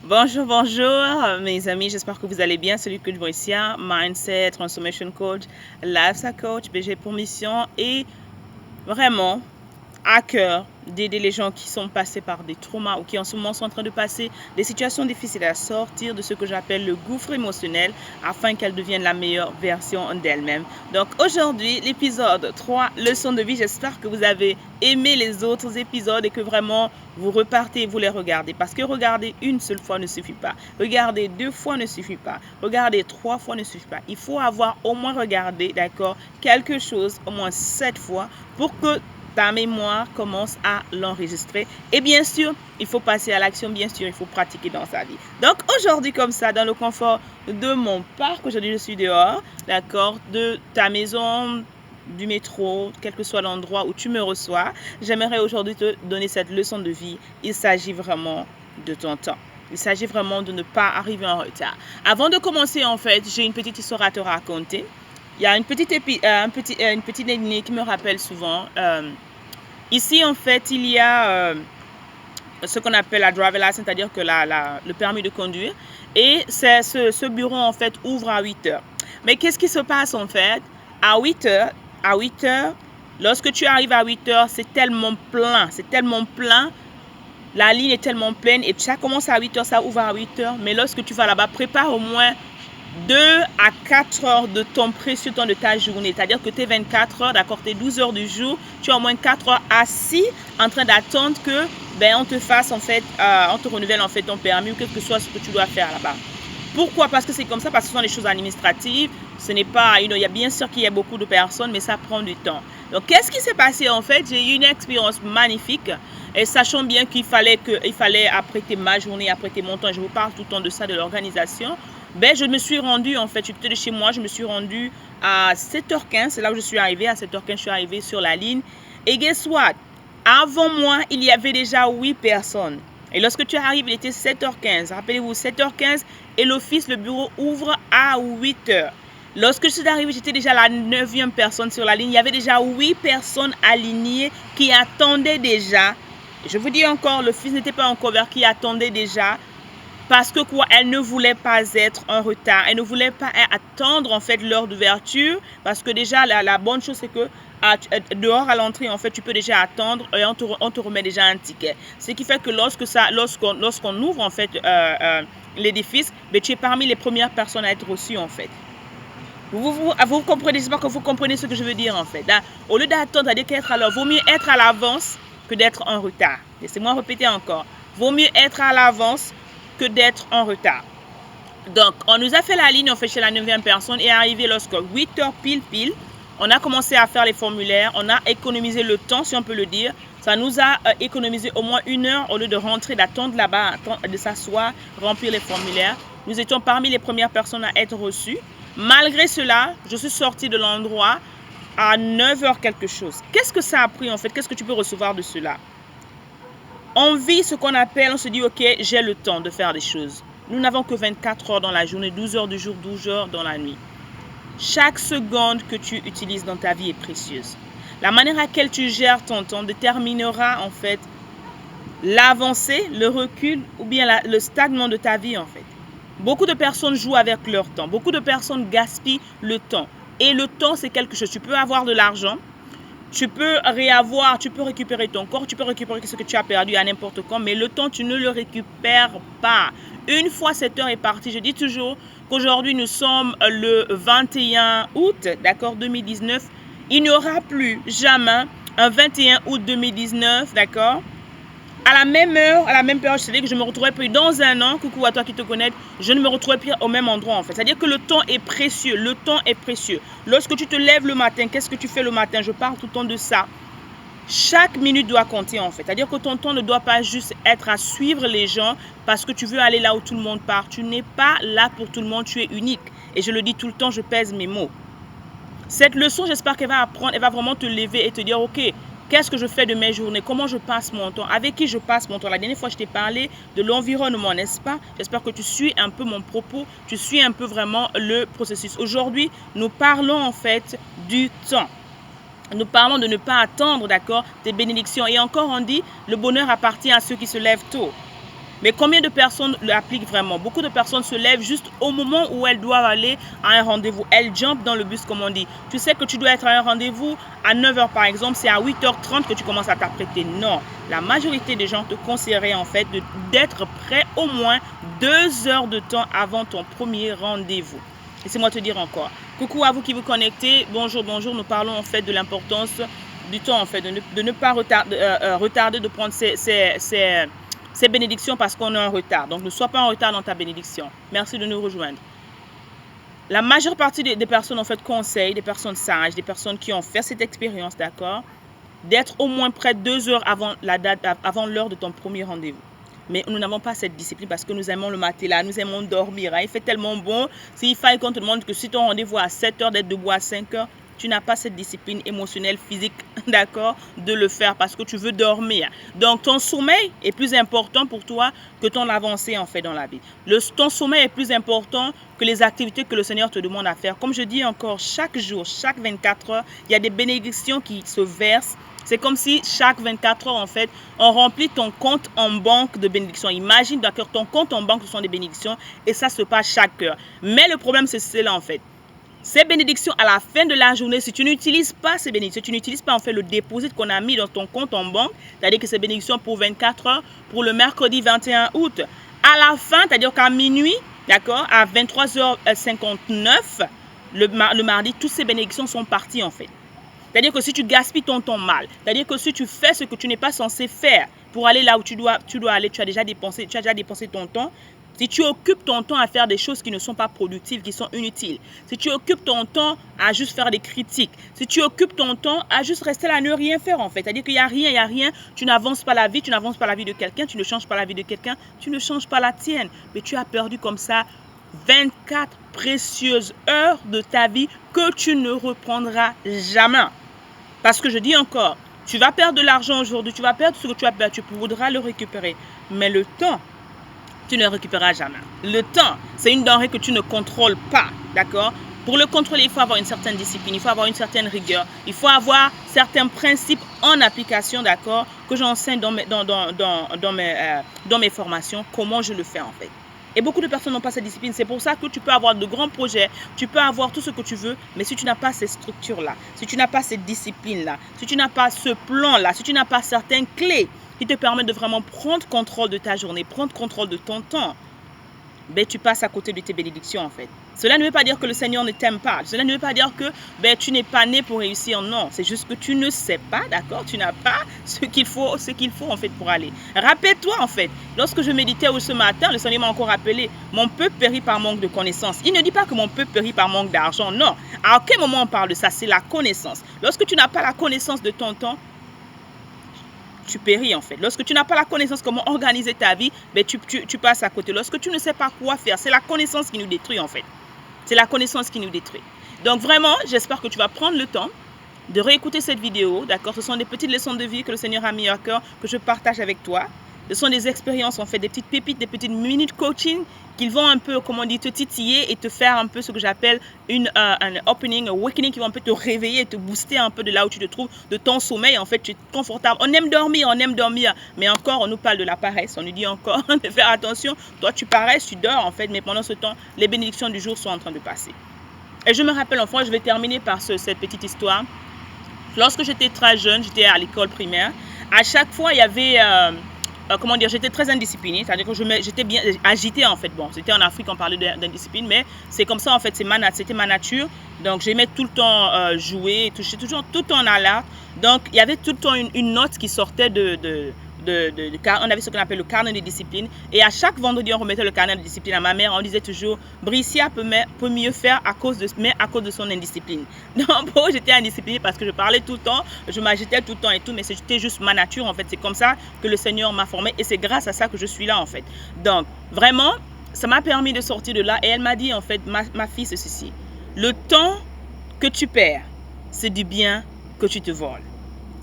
Bonjour, bonjour mes amis, j'espère que vous allez bien. C'est Luc Boissia, Mindset, Transformation Coach, Lifestyle Coach, BG pour mission et vraiment à cœur d'aider les gens qui sont passés par des traumas ou qui en ce moment sont en train de passer des situations difficiles à sortir de ce que j'appelle le gouffre émotionnel afin qu'elles deviennent la meilleure version d'elles-mêmes. Donc aujourd'hui, l'épisode 3, leçon de vie. J'espère que vous avez aimé les autres épisodes et que vraiment vous repartez et vous les regardez. Parce que regarder une seule fois ne suffit pas. Regarder 2 fois ne suffit pas. Regarder 3 fois ne suffit pas. Il faut avoir au moins regardé, d'accord, quelque chose au moins 7 fois pour que ta mémoire commence à l'enregistrer. Et bien sûr, il faut passer à l'action, bien sûr, il faut pratiquer dans sa vie. Donc aujourd'hui, comme ça, dans le confort de mon parc, aujourd'hui je suis dehors, d'accord, de ta maison, du métro, quel que soit l'endroit où tu me reçois, j'aimerais aujourd'hui te donner cette leçon de vie. Il s'agit vraiment de ton temps. Il s'agit vraiment de ne pas arriver en retard. Avant de commencer, en fait, j'ai une petite histoire à te raconter. Il y a une petite énigme qui me rappelle souvent. Ici, en fait, il y a ce qu'on appelle la driver license, c'est-à-dire que le permis de conduire. Et ce bureau, en fait, ouvre à 8 heures. Mais qu'est-ce qui se passe, en fait? À 8 heures, lorsque tu arrives à 8 heures, c'est tellement plein. La ligne est tellement pleine et ça commence à 8 heures, ça ouvre à 8 heures. Mais lorsque tu vas là-bas, prépare au moins 2 à 4 heures de ton précieux temps de ta journée. C'est-à-dire que tes 24 heures, d'accord, tes 12 heures du jour, tu as au moins 4 heures assis en train d'attendre que on te fasse en fait, on te renouvelle en fait ton permis ou quel que soit ce que tu dois faire là-bas. Pourquoi? Parce que c'est comme ça, parce que ce sont des choses administratives. Ce n'est pas, il y a bien sûr qu'il y a beaucoup de personnes, mais ça prend du temps. Donc, qu'est-ce qui s'est passé en fait? J'ai eu une expérience magnifique. Et sachant bien qu'il fallait apprêter ma journée, apprêter mon temps, je vous parle tout le temps de ça, de l'organisation. Je me suis rendue, en fait, je quittais de chez moi, je me suis rendue à 7h15, c'est là où je suis arrivée, à 7h15, je suis arrivée sur la ligne. Et guess what? Avant moi, il y avait déjà 8 personnes. Et lorsque tu arrives, il était 7h15. Rappelez-vous, 7h15 et l'office, le bureau ouvre à 8h. Lorsque je suis arrivée, j'étais déjà la 9e personne sur la ligne. Il y avait déjà 8 personnes alignées qui attendaient déjà. Je vous dis encore, l'office n'était pas encore ouvert, qui attendaient déjà. Parce que quoi, elle ne voulait pas être en retard. Elle ne voulait pas attendre en fait l'heure d'ouverture. Parce que déjà, la bonne chose, c'est que dehors à l'entrée, en fait, tu peux déjà attendre et on te remet déjà un ticket. Ce qui fait que lorsqu'on ouvre en fait l'édifice, tu es parmi les premières personnes à être reçues en fait. Vous comprenez, j'espère que vous comprenez ce que je veux dire en fait. Là, au lieu d'attendre, c'est-à-dire qu'être à l'heure, vaut mieux être à l'avance que d'être en retard. Laissez-moi répéter encore. Vaut mieux être à l'avance que d'être en retard. Donc, on nous a fait la ligne, on fait chez la 9e personne et arrivé lorsque 8 heures pile, on a commencé à faire les formulaires, on a économisé le temps, si on peut le dire. Ça nous a économisé au moins 1 heure au lieu de rentrer, d'attendre là-bas, de s'asseoir, remplir les formulaires. Nous étions parmi les premières personnes à être reçues. Malgré cela, je suis sortie de l'endroit à 9h quelque chose. Qu'est-ce que ça a pris en fait? Qu'est-ce que tu peux recevoir de cela? On vit ce qu'on appelle, on se dit, ok, j'ai le temps de faire des choses. Nous n'avons que 24 heures dans la journée, 12 heures du jour, 12 heures dans la nuit. Chaque seconde que tu utilises dans ta vie est précieuse. La manière à laquelle tu gères ton temps déterminera en fait l'avancée, le recul ou bien le stagnement de ta vie en fait. Beaucoup de personnes jouent avec leur temps. Beaucoup de personnes gaspillent le temps. Et le temps, c'est quelque chose. Tu peux avoir de l'argent. Tu peux récupérer ton corps, tu peux récupérer ce que tu as perdu à n'importe quand, mais le temps, tu ne le récupères pas. Une fois cette heure est partie, je dis toujours qu'aujourd'hui, nous sommes le 21 août, d'accord, 2019. Il n'y aura plus jamais un 21 août 2019, d'accord, à la même heure, à la même période, c'est-à-dire que je me retrouverai plus dans un an, coucou à toi qui te connais, je ne me retrouverai plus au même endroit en fait. C'est-à-dire que le temps est précieux, le temps est précieux. Lorsque tu te lèves le matin, qu'est-ce que tu fais le matin? Je parle tout le temps de ça. Chaque minute doit compter en fait. C'est-à-dire que ton temps ne doit pas juste être à suivre les gens parce que tu veux aller là où tout le monde part. Tu n'es pas là pour tout le monde, tu es unique. Et je le dis tout le temps, je pèse mes mots. Cette leçon, j'espère qu'elle va apprendre, elle va vraiment te lever et te dire, ok, qu'est-ce que je fais de mes journées? Comment je passe mon temps? Avec qui je passe mon temps? La dernière fois, je t'ai parlé de l'environnement, n'est-ce pas? J'espère que tu suis un peu mon propos, tu suis un peu vraiment le processus. Aujourd'hui, nous parlons en fait du temps. Nous parlons de ne pas attendre, d'accord, tes bénédictions. Et encore, on dit, le bonheur appartient à ceux qui se lèvent tôt. Mais combien de personnes l'appliquent vraiment? Beaucoup de personnes se lèvent juste au moment où elles doivent aller à un rendez-vous. Elles jumpent dans le bus, comme on dit. Tu sais que tu dois être à un rendez-vous à 9 h par exemple, c'est à 8 h 30 que tu commences à t'apprêter. Non, la majorité des gens te conseilleraient en fait d'être prêt au moins 2 heures de temps avant ton premier rendez-vous. Laissez-moi te dire encore. Coucou à vous qui vous connectez. Bonjour, bonjour. Nous parlons en fait de l'importance du temps en fait, de ne pas retarder de prendre ces bénédictions parce qu'on est en retard. Donc ne sois pas en retard dans ta bénédiction. Merci de nous rejoindre. La majeure partie des personnes en fait conseillent, des personnes sages, des personnes qui ont fait cette expérience, d'accord, d'être au moins près 2 heures avant l'heure de ton premier rendez-vous. Mais nous n'avons pas cette discipline parce que nous aimons le matelas, nous aimons dormir. Hein. Il fait tellement bon. S'il faille qu'on te demande que si ton rendez-vous à 7 h, d'être debout à 5 h, tu n'as pas cette discipline émotionnelle, physique, d'accord, de le faire parce que tu veux dormir. Donc, ton sommeil est plus important pour toi que ton avancée en fait dans la vie. Ton sommeil est plus important que les activités que le Seigneur te demande à faire. Comme je dis encore, chaque jour, chaque 24 heures, il y a des bénédictions qui se versent. C'est comme si chaque 24 heures, en fait, on remplit ton compte en banque de bénédictions. Imagine, d'accord, ton compte en banque, ce sont des bénédictions et ça se passe chaque heure. Mais le problème, c'est cela, en fait. Ces bénédictions, à la fin de la journée, si tu n'utilises pas ces bénédictions, tu n'utilises pas en fait le dépôt qu'on a mis dans ton compte en banque, c'est-à-dire que ces bénédictions pour 24 heures, pour le mercredi 21 août, à la fin, c'est-à-dire qu'à minuit, d'accord, à 23h59, le mardi, toutes ces bénédictions sont parties en fait. C'est-à-dire que si tu gaspilles ton temps mal, c'est-à-dire que si tu fais ce que tu n'es pas censé faire pour aller là où tu dois aller, tu as déjà dépensé ton temps. Si tu occupes ton temps à faire des choses qui ne sont pas productives, qui sont inutiles, si tu occupes ton temps à juste faire des critiques, si tu occupes ton temps à juste rester là à ne rien faire en fait, c'est-à-dire qu'il n'y a rien, tu n'avances pas la vie, tu n'avances pas la vie de quelqu'un, tu ne changes pas la vie de quelqu'un, tu ne changes pas la tienne, mais tu as perdu comme ça 24 précieuses heures de ta vie que tu ne reprendras jamais. Parce que je dis encore, tu vas perdre de l'argent aujourd'hui, tu vas perdre ce que tu as perdu, tu voudras le récupérer, mais le temps, tu ne le récupéreras jamais. Le temps, c'est une denrée que tu ne contrôles pas, d'accord? Pour le contrôler, il faut avoir une certaine discipline, il faut avoir une certaine rigueur, il faut avoir certains principes en application, d'accord? Que j'enseigne dans mes formations, comment je le fais en fait. Et beaucoup de personnes n'ont pas cette discipline. C'est pour ça que tu peux avoir de grands projets, tu peux avoir tout ce que tu veux, mais si tu n'as pas ces structures-là, si tu n'as pas cette discipline-là, si tu n'as pas ce plan-là, si tu n'as pas certaines clés qui te permettent de vraiment prendre contrôle de ta journée, prendre contrôle de ton temps, ben, tu passes à côté de tes bénédictions en fait. Cela ne veut pas dire que le Seigneur ne t'aime pas. Cela ne veut pas dire que tu n'es pas né pour réussir. Non, c'est juste que tu ne sais pas, d'accord? Tu n'as pas ce qu'il faut en fait pour aller. Rappelle-toi en fait, lorsque je méditais ce matin, le Seigneur m'a encore rappelé, mon peuple périt par manque de connaissance. Il ne dit pas que mon peuple périt par manque d'argent. Non. À quel moment on parle de ça? C'est la connaissance. Lorsque tu n'as pas la connaissance de ton temps, tu péris en fait. Lorsque tu n'as pas la connaissance comment organiser ta vie, tu passes à côté. Lorsque tu ne sais pas quoi faire, c'est la connaissance qui nous détruit en fait. C'est la connaissance qui nous détruit. Donc vraiment, j'espère que tu vas prendre le temps de réécouter cette vidéo, d'accord? Ce sont des petites leçons de vie que le Seigneur a mis à cœur, que je partage avec toi. Ce sont des expériences, en fait, des petites pépites, des petites minutes coaching qui vont un peu, comment on dit, te titiller et te faire un peu ce que j'appelle un opening, awakening, qui vont un peu te réveiller et te booster un peu de là où tu te trouves, de ton sommeil. En fait, tu es confortable. On aime dormir, mais encore, on nous parle de la paresse. On nous dit encore de faire attention. Toi, tu paresses, tu dors, en fait, mais pendant ce temps, les bénédictions du jour sont en train de passer. Et je me rappelle, enfin, je vais terminer par cette petite histoire. Lorsque j'étais très jeune, j'étais à l'école primaire, à chaque fois, il y avait... comment dire, j'étais très indisciplinée, c'est-à-dire que j'étais bien agitée en fait. Bon, c'était en Afrique, on parlait d'indiscipline, mais c'est comme ça en fait, c'était ma nature. Donc j'aimais tout le temps jouer, j'étais toujours tout le temps en alerte. Donc il y avait tout le temps une note qui sortait on avait ce qu'on appelle le carnet de discipline. Et à chaque vendredi, on remettait le carnet de discipline à ma mère. On disait toujours, Bricia peut mieux faire à cause de son indiscipline. Donc, bon, j'étais indisciplinée parce que je parlais tout le temps, je m'agitais tout le temps et tout, mais c'était juste ma nature en fait. C'est comme ça que le Seigneur m'a formée et c'est grâce à ça que je suis là en fait. Donc, vraiment, ça m'a permis de sortir de là et elle m'a dit en fait, ma fille, c'est ceci. Le temps que tu perds, c'est du bien que tu te voles.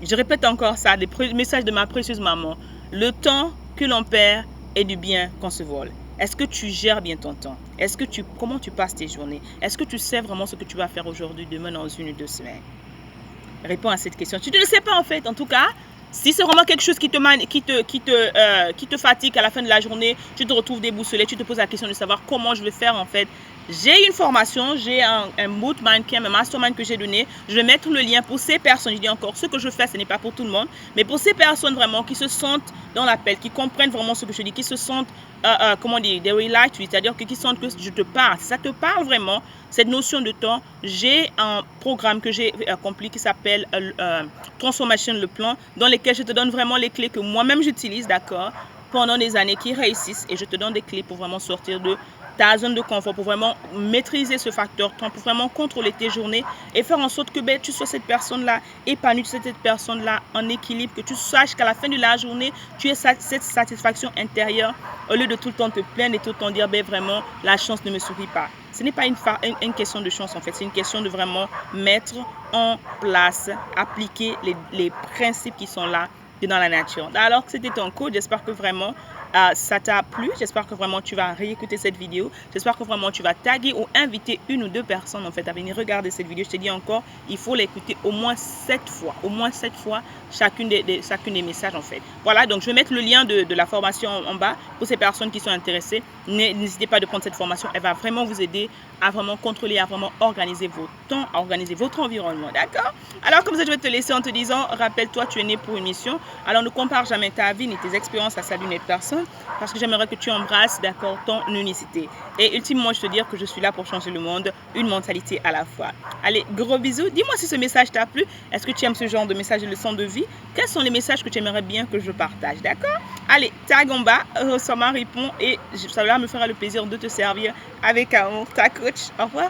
Je répète encore ça, des messages de ma précieuse maman. Le temps que l'on perd est du bien qu'on se vole. Est-ce que tu gères bien ton temps? Comment tu passes tes journées? Est-ce que tu sais vraiment ce que tu vas faire aujourd'hui, demain, dans 1 ou 2 semaines? Réponds à cette question. Tu ne le sais pas en fait. En tout cas, Si c'est vraiment quelque chose qui te fatigue à la fin de la journée, tu te retrouves déboussolé, tu te poses la question de savoir comment je vais faire en fait. J'ai une formation, j'ai un boot mindcamp, un mastermind que j'ai donné. Je vais mettre le lien pour ces personnes. Je dis encore, ce que je fais, ce n'est pas pour tout le monde, mais pour ces personnes vraiment qui se sentent dans l'appel, qui comprennent vraiment ce que je dis, qui se sentent, comment dire, they relate to it, c'est-à-dire qui sentent que je te parle. Si ça te parle vraiment, cette notion de temps, j'ai un programme que j'ai accompli qui s'appelle Transformation le plan, dans lequel je te donne vraiment les clés que moi-même j'utilise, d'accord, pendant des années qui réussissent, et je te donne des clés pour vraiment sortir de ta zone de confort, pour vraiment maîtriser ce facteur temps, pour vraiment contrôler tes journées et faire en sorte que tu sois cette personne-là épanouie, cette personne-là en équilibre, que tu saches qu'à la fin de la journée, tu aies cette satisfaction intérieure au lieu de tout le temps te plaindre et tout le temps dire vraiment la chance ne me sourit pas. Ce n'est pas une question de chance en fait, c'est une question de vraiment mettre en place, appliquer les principes qui sont là dans la nature. Alors que c'était ton coach, j'espère que vraiment ça t'a plu, j'espère que vraiment tu vas réécouter cette vidéo, j'espère que vraiment tu vas taguer ou inviter une ou deux personnes en fait à venir regarder cette vidéo. Je te dis encore, il faut l'écouter au moins 7 fois chacune des messages en fait. Voilà, donc je vais mettre le lien de la formation en bas pour ces personnes qui sont intéressées. N'hésitez pas de prendre cette formation, elle va vraiment vous aider à vraiment contrôler, à vraiment organiser vos temps, à organiser votre environnement, d'accord? Alors comme ça, je vais te laisser en te disant, rappelle-toi, tu es né pour une mission. Alors ne compare jamais ta vie ni tes expériences à celle d'une autre personne, parce que j'aimerais que tu embrasses, d'accord, ton unicité. Et ultimement, je te dis que je suis là pour changer le monde, une mentalité à la fois. Allez, gros bisous. Dis-moi si ce message t'a plu. Est-ce que tu aimes ce genre de message de leçon de vie? Quels sont les messages que tu aimerais bien que je partage, d'accord? Allez, tag en bas, ça m'en répond et ça me fera le plaisir de te servir avec amour. Ta coach, au revoir.